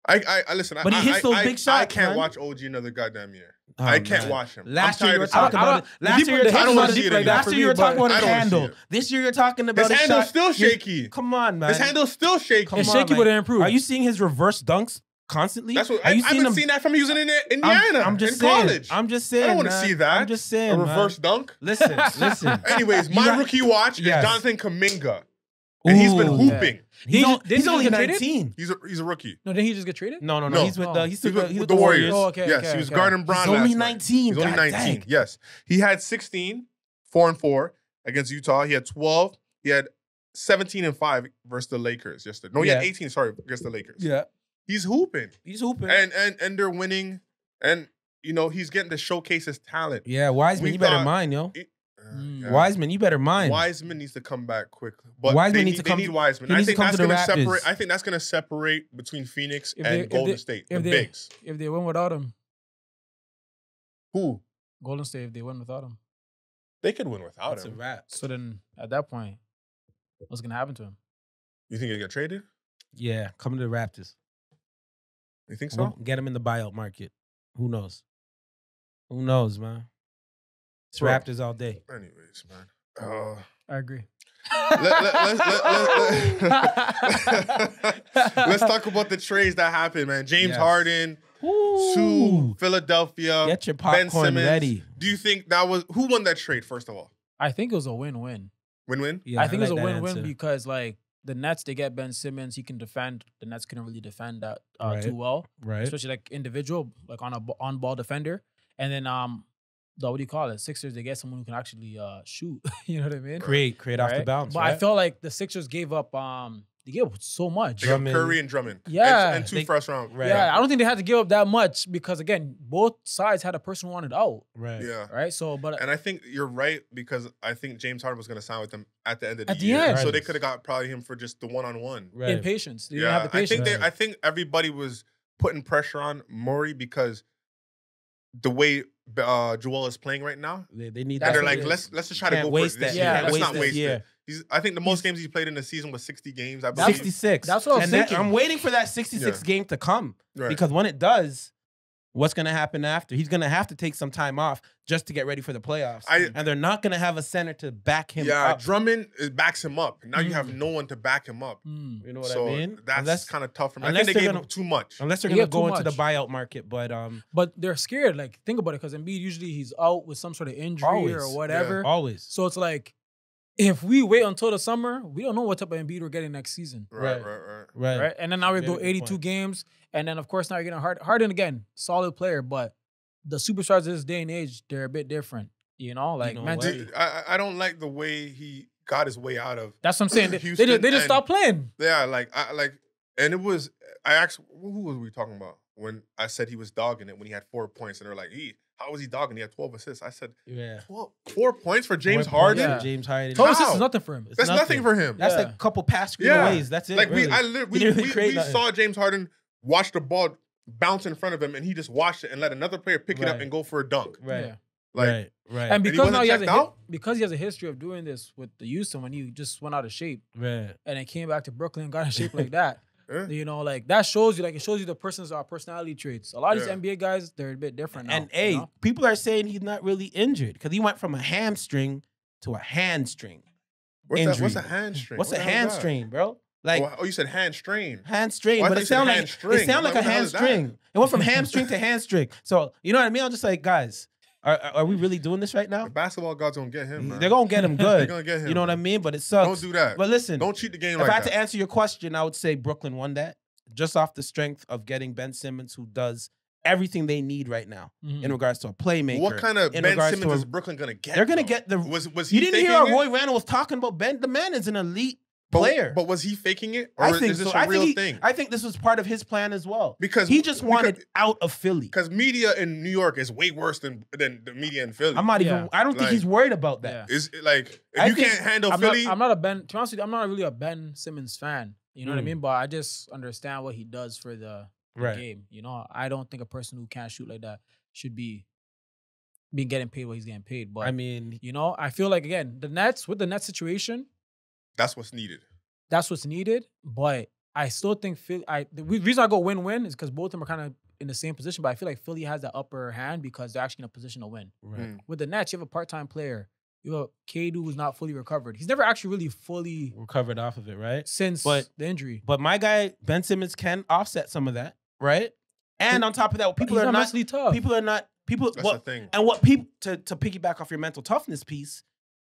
I listen. But he hits those big shots. I can't watch OG another goddamn year. I can't watch him. Last year you were talking about it. Last year you were talking about a handle. This year you're talking about his handle's still shaky. Come on, man. His handle's still shaky. It's shaky, but it improved. Are you seeing his reverse dunks constantly. That's what I haven't seen that from using in Indiana. I'm just in college. I'm just saying. I don't want to see that. I'm just saying. A reverse dunk. Listen. Anyways, my rookie watch is Jonathan Kuminga, and he's been hooping. Yeah. He's only 19. He's a rookie. No, didn't he just get traded? No. He's with the Warriors. Oh, okay. Yes, he was guarding Brown. He's only 19. He's only 19. Yes, he had 16, 4-4 against Utah. He had 12. He had 17 and 5 versus the Lakers yesterday. No, he had 18. Sorry, against the Lakers. Yeah, he's hooping. And they're winning. And you know he's getting to showcase his talent. Yeah, Wiseman, you better mind, yo. Wiseman, you better mind. Wiseman needs to come back quickly. But Wiseman they need Wiseman. I think that's going to separate. I think that's going to separate between Phoenix and Golden State. The bigs. If they win without him, who? Golden State. If they win without him, they could win without him. That's a wrap. So then, at that point, what's going to happen to him? You think he'll get traded? Yeah, coming to the Raptors. You think so? Get him in the buyout market. Who knows? Who knows, man? It's Raptors all day. Anyways, man. I agree. Let's talk about the trades that happened, man. James Harden to Philadelphia. Get your popcorn Ben Simmons ready. Do you think that was who won that trade? First of all, I think it was a win-win. Win-win. Yeah, I think it was a win-win because like the Nets, they get Ben Simmons. He can defend. The Nets couldn't really defend that too well, right? Especially like individual, like on ball defender, and then what do you call it? Sixers, they get someone who can actually shoot. You know what I mean? Create off the bounce. But I felt like the Sixers gave up. They gave up so much. They got Curry and Drummond. Yeah, and two first round. Right. Yeah, I don't think they had to give up that much because again, both sides had a person who wanted out. Right. Yeah. Right. So, and I think you're right because I think James Harden was going to sign with them at the end of the year. End. So they could have got probably him for just the one-on-one. Right. Impatience. They didn't have the patience. I think everybody was putting pressure on Murray because the way Joel is playing right now, they need. And they're like, let's just try to go waste for it. Yeah, let's not waste it. I think the most games he's played in the season was 60 games. I believe 66. That's what I was thinking. I'm waiting for that 66 game to come because when it does, what's going to happen after? He's going to have to take some time off just to get ready for the playoffs, and they're not going to have a center to back him up. Yeah, Drummond backs him up. Now you have no one to back him up. You know what I mean? That's kind of tough for me. I think they gave him too much. Unless they're going to go into the buyout market, but they're scared. Like, think about it, because Embiid usually he's out with some sort of injury or whatever. Yeah. Always. So it's like, if we wait until the summer, we don't know what type of Embiid we're getting next season. Right. And then now we go 82 games, and then of course now you're getting Harden again, solid player, but the superstars of this day and age, they're a bit different. You know, like I don't like the way he got his way out of. That's what I'm saying. They just stopped playing. Yeah, and it was. I asked who was we talking about when I said he was dogging it when he had 4 points, and they're like, how was he dogging? He had 12 assists. I said, 4 points for James Harden? Yeah. James Harden. 12 assists is nothing for him. That's nothing for him. That's like a couple pass screenaways. That's it. Like really. we saw James Harden watch the ball bounce in front of him, and he just watched it and let another player pick it up and go for a dunk. Right. Yeah. Right. And because now he has a history of doing this with the Houston when he just went out of shape, and then came back to Brooklyn and got in shape like that. You know, like that shows you, the person's personality traits. A lot of these NBA guys, they're a bit different now. And people are saying he's not really injured because he went from a hamstring to a hamstring. What's a hamstring? What's a hamstring, bro? Like, you said hand strain. Hand strain, but it sounded like a hamstring. It went from hamstring to hamstring. So you know what I mean? I'm just like, guys, are we really doing this right now? The basketball gods gonna get him, man. They're gonna get him good. They're gonna get him. You know what I mean? But it sucks. Don't do that. But listen, don't cheat the game like that. If I had to answer your question, I would say Brooklyn won that just off the strength of getting Ben Simmons, who does everything they need right now in regards to a playmaker. What kind of Ben Simmons is Brooklyn gonna get? They're gonna get the. Was he? You didn't hear Roy Randall was talking about Ben? The man is an elite player. But was he faking it? Or I think is this so. a real thing? I think this was part of his plan as well. Because he just wanted out of Philly. Because media in New York is way worse than the media in Philly. I'm not even. I don't think he's worried about that. Is like if you can't handle Philly. I'm not a Ben. To be honest with you, I'm not really a Ben Simmons fan. You know what I mean? But I just understand what he does for the game. You know, I don't think a person who can't shoot like that should be getting paid what he's getting paid. But I mean, you know, I feel like again, the Nets situation. That's what's needed. That's what's needed, but I still think Philly. The reason I go win-win is because both of them are kind of in the same position, but I feel like Philly has the upper hand because they're actually in a position to win. Right. With the Nets, you have a part-time player. You have KD who's not fully recovered. He's never actually really fully recovered off of it, right? Since the injury. But my guy, Ben Simmons, can offset some of that. right? And on top of that, people are not mentally tough. People are not people. That's the thing. And what people to piggyback off your mental toughness piece,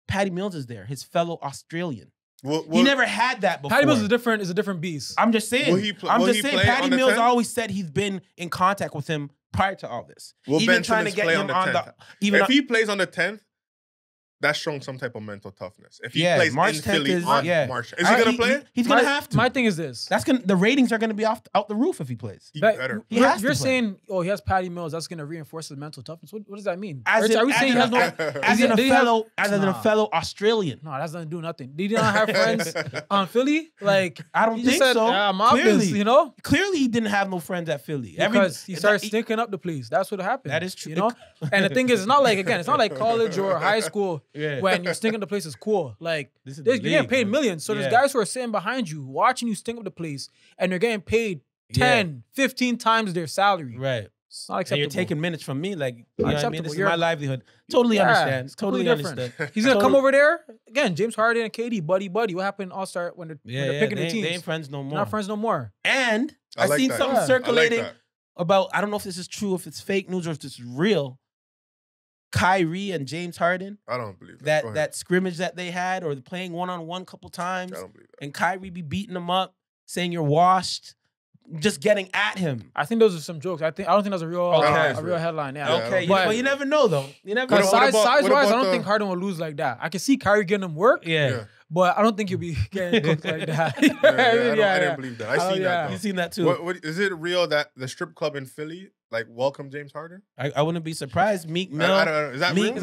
Patty Mills is there, his fellow Australian. He never had that before. Patty Mills is a different beast. I'm just saying. Patty Mills always said he's been in contact with him prior to all this. Even trying to get him on the 10th. If he plays on the 10th, that's showing some type of mental toughness. If he plays March in Philly is March, is he gonna play? He's gonna have to. My thing is this: the ratings are gonna be out the roof if he plays. He better. You're saying, he has Patty Mills. That's gonna reinforce his mental toughness. What does that mean? As in a fellow Australian. No, that doesn't do nothing. Did he not have friends on Philly? Like I don't think so. I'm obvious, Clearly, he didn't have no friends at Philly because he started stinking up the place. That's what happened. That is true. And the thing is, it's not like college or high school when you're stinking the place is cool. Like you're getting paid millions. So there's guys who are sitting behind you watching you stink up the place and they're getting paid 10, 15 times their salary. Right. It's not acceptable. And you're taking minutes from me, like, you know what I mean? This is my livelihood. Totally understand. It's totally understand. He's going to come over there. Again, James Harden and KD, buddy. What happened All-Star when they're picking the teams? They ain't friends no more. They're not friends no more. And I seen something circulating about, I don't know if this is true, if it's fake news or if this is real, Kyrie and James Harden. I don't believe that scrimmage that they had, or playing one-on-one a couple times. I don't believe that. And Kyrie be beating them up, saying you're washed, just getting at him. I think those are some jokes. I don't think that's a real headline. Yeah. Okay, but you never know though. You never know. Size-wise, I don't think Harden will lose like that. I can see Kyrie getting him work. Yeah. But I don't think he'll be getting cooked like that. I didn't believe that. I seen that. You seen that too? What, is it real that the strip club in Philly welcome James Harden? I wouldn't be surprised. Meek Mill. I don't know. Is that real? Is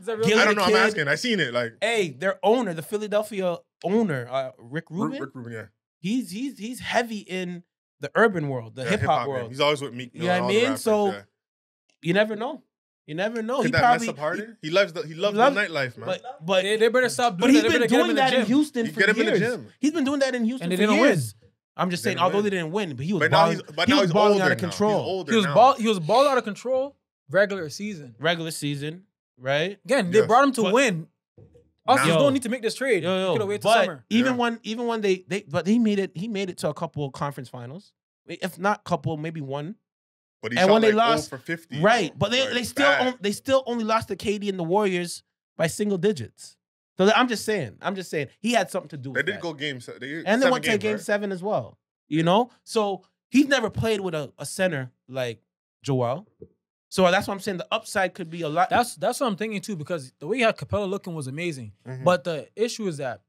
that real? I don't know. I'm asking. I seen it. Hey, their owner, the Philadelphia owner, Rick Rubin. Rick Rubin, yeah. He's heavy in the urban world, the hip hop world. He's always with Meek Mill. You know what I mean? So you never know. You never know. Could that mess up Harden? He loves the nightlife, man. But they better stop doing that. But he's been doing that in Houston for years. Get him in the gym. He's been doing that in Houston and for years. I'm just saying, although they didn't win, but he was balling out of control. He was balling out of control regular season, right? Again, they brought him to win. Us don't need to make this trade. You could have waited till summer. Even when he made it to a couple of conference finals. If not couple, maybe one. But he shot when they lost 0 for 50. Right. But they still only lost to KD and the Warriors by single digits. So I'm just saying he had something to do with that. They did go game 7. And they went to game 7 as well. You know? So he's never played with a center like Joel. So that's what I'm saying. The upside could be a lot. That's what I'm thinking too, because the way he had Capella looking was amazing. Mm-hmm. But the issue is that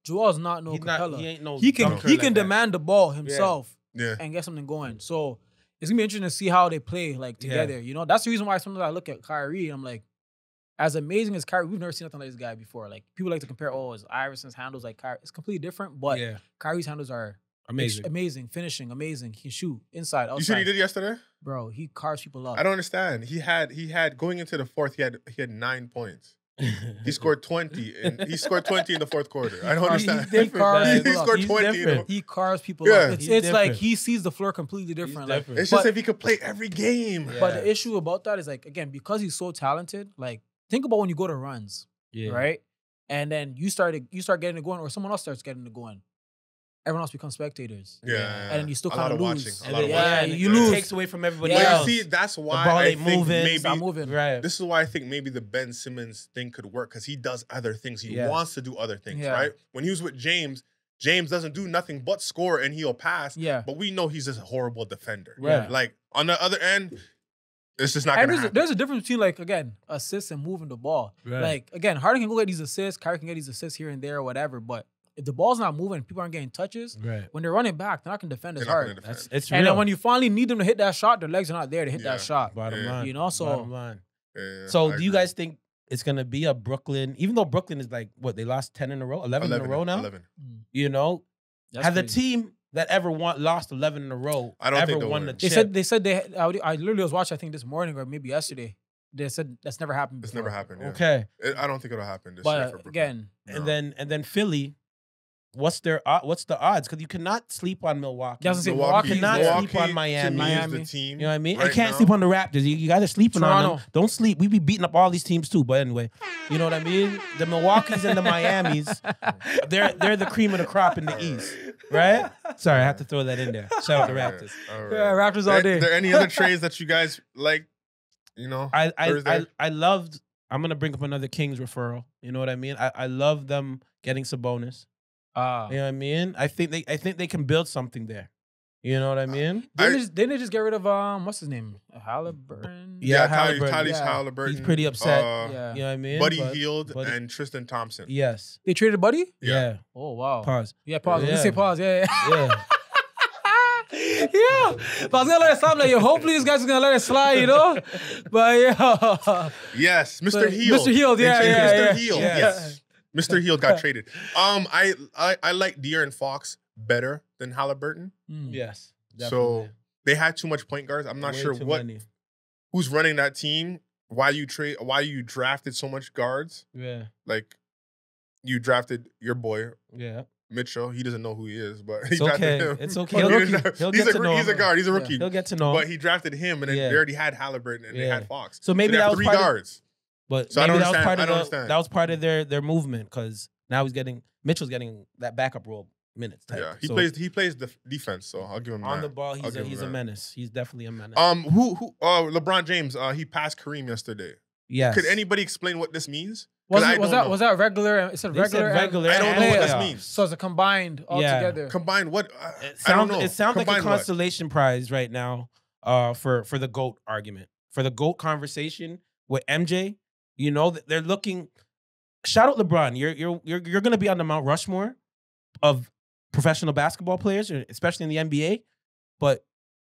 Joel's not Capella. He can demand the ball himself and get something going. So it's gonna be interesting to see how they play together. You know, that's the reason why sometimes I look at Kyrie and I'm like, as amazing as Kyrie, we've never seen nothing like this guy before. Like people like to compare, his Iverson's handles like Kyrie. It's completely different, but Kyrie's handles are amazing, finishing, amazing. He can shoot inside, outside. You see what he did yesterday? Bro, he carves people up. I don't understand. He had going into the fourth, he had 9 points. He scored 20. He scored 20 in the fourth quarter. I don't understand. He scored 20. He carves people up. It's like he sees the floor completely different. It's just if he could play every game. But the issue about that is again, because he's so talented, think about when you go to runs, right? And then you start getting it going, or someone else starts getting it going. Everyone else becomes spectators. Yeah. And then you still kind of lose. You lose. It takes away from everybody else. You see, that's why I think moving. Right. This is why I think maybe the Ben Simmons thing could work, because he does other things. He wants to do other things, right? When he was with James doesn't do nothing but score and he'll pass. Yeah. But we know he's just a horrible defender. Right. Like, on the other end, it's just not going to happen. There's a difference between, again, assists and moving the ball. Right. Again, Harden can go get these assists, Kyrie can get these assists here and there or whatever, but if the ball's not moving, people aren't getting touches, when they're running back, they're not going to defend as hard. It's real. And then when you finally need them to hit that shot, their legs are not there to hit that shot. Bottom line. You know, so. Bottom line. So do you guys think it's going to be a Brooklyn, even though Brooklyn is they lost 10 in a row, 11 in a row now? 11. You know? Has a team that ever lost 11 in a row ever won the chip? They said I literally was watching, I think this morning or maybe yesterday. They said that's never happened before. It's never happened, Okay. I don't think it'll happen this year for Brooklyn. Again, and then Philly, what's the odds? Because you cannot sleep on Milwaukee. Milwaukee cannot sleep on Miami. The team, you know what I mean? And can't sleep on the Raptors. You got to sleep on them. Don't sleep. We be beating up all these teams too. But anyway, you know what I mean? The Milwaukees and the Miamis, they're the cream of the crop in the East. Right? Sorry, I have to throw that in there. Shout out to Raptors. Right. Yeah, Raptors all day. Are there any other trades that you guys like? You know, I loved. I'm gonna bring up another Kings referral. You know what I mean? I love them getting Sabonis. You know what I mean? I think they can build something there. You know what I mean? Didn't they just get rid of what's his name? Halliburton? Yeah, Halliburton. Tyrese Halliburton. He's pretty upset. Yeah. You know what I mean? Buddy Hield and Tristan Thompson. Yes. They traded Buddy? Yeah. Oh wow. Pause. Yeah, pause. Yeah. Let's say pause. Yeah. Yeah. Yeah, but I was gonna let it slide. Like, hopefully, this guy's gonna let it slide, you know. But yeah, yes, Mr. Hield. Mr. Hield, Mr. Hield, yes. Mr. Hield got traded. I like De'Aaron Fox better than Halliburton. Yes, definitely. So they had too much point guards. I'm not sure who's running that team. Why you drafted so much guards? Yeah, like you drafted your boy. Yeah. Mitchell, he doesn't know who he is, but he it's drafted him. It's okay. He's a guard. He's a rookie. He'll get to know him. But he drafted him, and then they already had Halliburton and they had Fox. So maybe that was three guards. But so maybe that was part of their movement because now Mitchell's getting that backup role minutes. Yeah, he plays the defense, so I'll give him on that. the ball. He's a menace. He's definitely a menace. LeBron James, he passed Kareem yesterday. Yes. Could anybody explain what this means? Was that regular? It said regular. I don't know what this means. So it's a combined all together. Combined what? It sounds like a consolation prize right now for the GOAT argument. For the GOAT conversation with MJ, you know, they're looking. Shout out LeBron. You're going to be on the Mount Rushmore of professional basketball players, especially in the NBA. But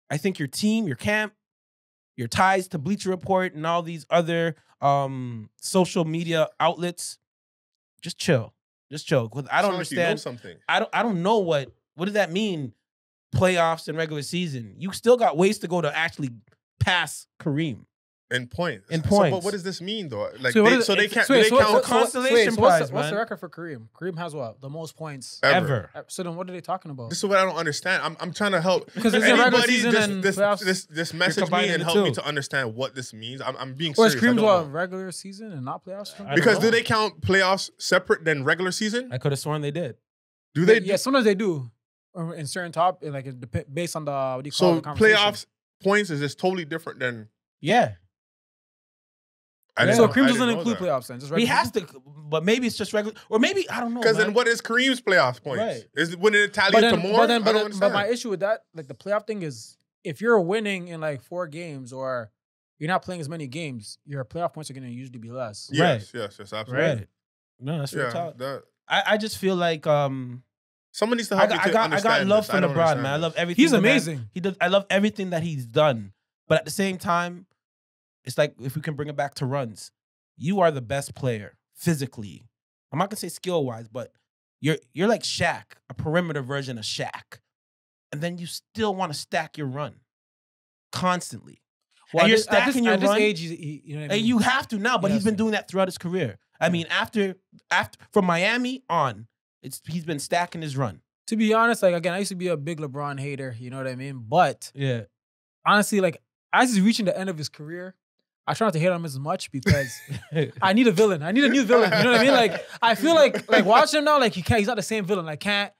I think your team, your camp, your ties to Bleacher Report and all these other social media outlets, just chill. Because I don't understand. Like you know something. I don't know what does that mean? Playoffs and regular season. You still got ways to go to actually pass Kareem. In points. So, but what does this mean though? Like they can't count consolation prize. What's the record for Kareem? Kareem has what? The most points ever. So then what are they talking about? This is what I don't understand. I'm trying to help. Because it's a regular season and this message me and help me to understand what this means. I'm being serious. Kareem's what, regular season and not playoffs? Because do they count playoffs separate than regular season? I could have sworn they did. Do they? Yeah, sometimes they do. In certain based on the what do you call it? So playoffs points is just totally different than So Kareem doesn't include playoffs then? Just he has to, but maybe it's just regular, or maybe I don't know. Because then what is Kareem's playoffs points? Right. Is when it tallies to more? But my issue with that, like the playoff thing, is if you're winning in like 4 games or you're not playing as many games, your playoff points are going to usually be less. Yes, absolutely. Right. No, that's real. I just feel like someone needs to help me to understand. I got love for LeBron, man. I love everything. He's amazing. He does. I love everything that he's done, but at the same time, it's like if we can bring it back to runs, you are the best player physically. I'm not gonna say skill wise, but you're like Shaq, a perimeter version of Shaq, and then you still want to stack your run constantly. Well, and you're stacking your run. At this age, you know what I mean? And you have to now, but he's been doing that throughout his career. I mean, after from Miami on, he's been stacking his run. To be honest, like again, I used to be a big LeBron hater. You know what I mean? But honestly, like as he's reaching the end of his career, I try not to hate on him as much because I need a villain. I need a new villain. You know what I mean? Like I feel like watching him now, like he's not the same villain. I can't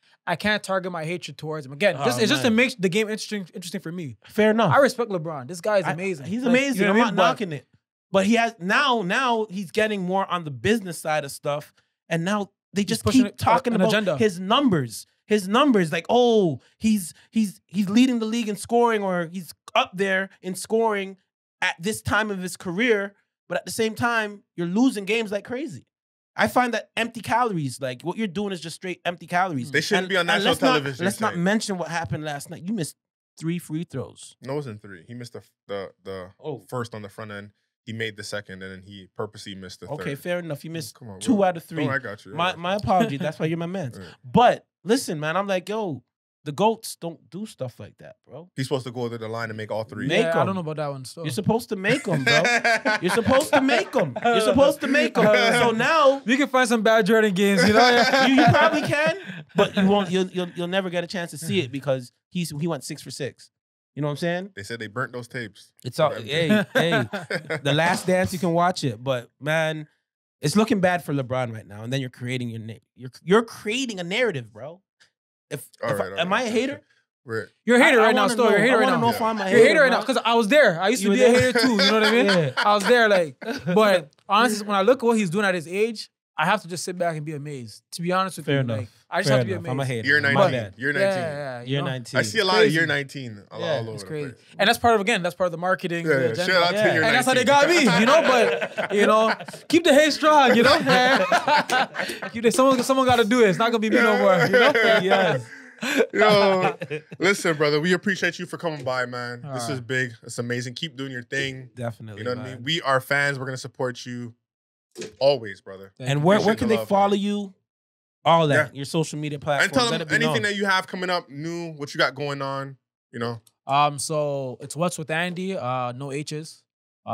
target my hatred towards him. Again, it's just to make the game interesting for me. Fair enough. I respect LeBron. This guy is amazing. He's amazing. You know I'm not knocking it. But he has now he's getting more on the business side of stuff. And now they just keep talking about agenda. His numbers. His numbers, like, oh, he's leading the league in scoring, or he's up there in scoring at this time of his career, but at the same time, you're losing games like crazy. I find that empty calories, like what you're doing is just straight empty calories. They shouldn't be on national television. Let's not mention what happened last night. You missed 3 free throws. No, it wasn't 3. He missed the first on the front end. He made the second, and then he purposely missed the third. Okay, fair enough. You missed 2 out of 3. Oh, I got you. My apology. That's why you're my man. Right. But listen, man, I'm like, yo, the GOATs don't do stuff like that, bro. He's supposed to go to the line and make all 3. I don't know about that one still. You're supposed to make them, bro. You're supposed to make them. You're supposed to make them. So now we can find some bad Jordan games, you know? you probably can, but you won't. You'll never get a chance to see it because he went 6 for 6. You know what I'm saying? They said they burnt those tapes. It's all hey. The Last Dance, you can watch it, but man, it's looking bad for LeBron right now. And then you're creating you're creating a narrative, bro. Am I a hater? You're a hater right now, still. You're a hater right now. I want to know if I'm a hater. You're a hater right now, because I was there. I used to be a hater too, you know what I mean? Yeah. I was there, like, but honestly, when I look at what he's doing at his age, I have to just sit back and be amazed. To be honest with you, like, I just have to be amazed. I'm a hater. You're 19. You're 19. Yeah, you're 19. I see a lot of year 19 all over. It's crazy. And that's part of the marketing. Yeah, shout out to year 19. And that's how they got me, you know, but, keep the hate strong, you know? Someone got to do it. It's not going to be me no more, you know? Yes. Yo, listen, brother, we appreciate you for coming by, man. This is big. It's amazing. Keep doing your thing. Definitely. You know what I mean? We are fans. We're going to support you always, brother. And where can they follow you? All that. Your social media platforms. And tell them anything that you have coming up, new, what you got going on, you know? So it's Wats Wit Andy, no H's.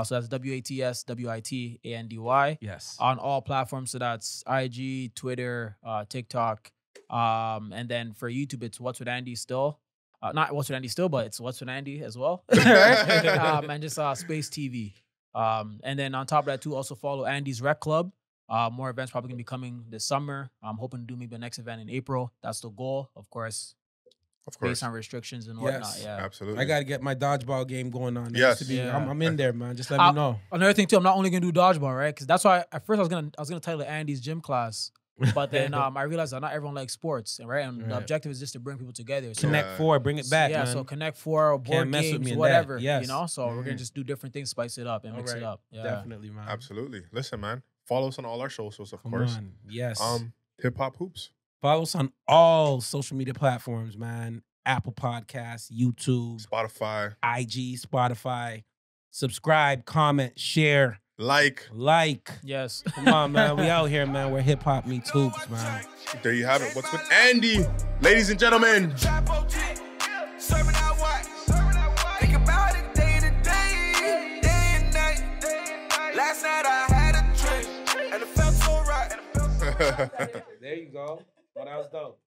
So that's WATSWITANDY. Yes. On all platforms. So that's IG, Twitter, TikTok. And then for YouTube, it's Wats Wit Andy still. Not Wats Wit Andy still, but it's Wats Wit Andy as well. And just Space TV. And then on top of that too, also follow Andy's Rec Club. More events probably gonna be coming this summer. I'm hoping to do maybe the next event in April. That's the goal, of course. Based on restrictions and whatnot. Yes, absolutely. I gotta get my dodgeball game going on. Yes, I'm in there, man. Just let me know. Another thing too, I'm not only gonna do dodgeball, right? Because that's why at first I was gonna title Andy's gym class. But then I realized that not everyone likes sports, right? And the objective is just to bring people together. So, Connect Four, bring it back, man. So Connect Four, board games, whatever, you know? So we're going to just do different things, spice it up and mix it up. Yeah. Definitely, man. Absolutely. Listen, man, follow us on all our socials, of course. Yes. Hip Hop Hoops. Follow us on all social media platforms, man. Apple Podcasts, YouTube, Spotify, IG, Spotify. Subscribe, comment, share. Like. Yes. Come on, man. We out here, man. We're hip hop meets hoops, man. There you have it. Wats Wit Andy. Ladies and gentlemen. Serving out what? Think about it day to day, day and night. Last night I had a drink and it felt so right. There you go. Oh, that was dope.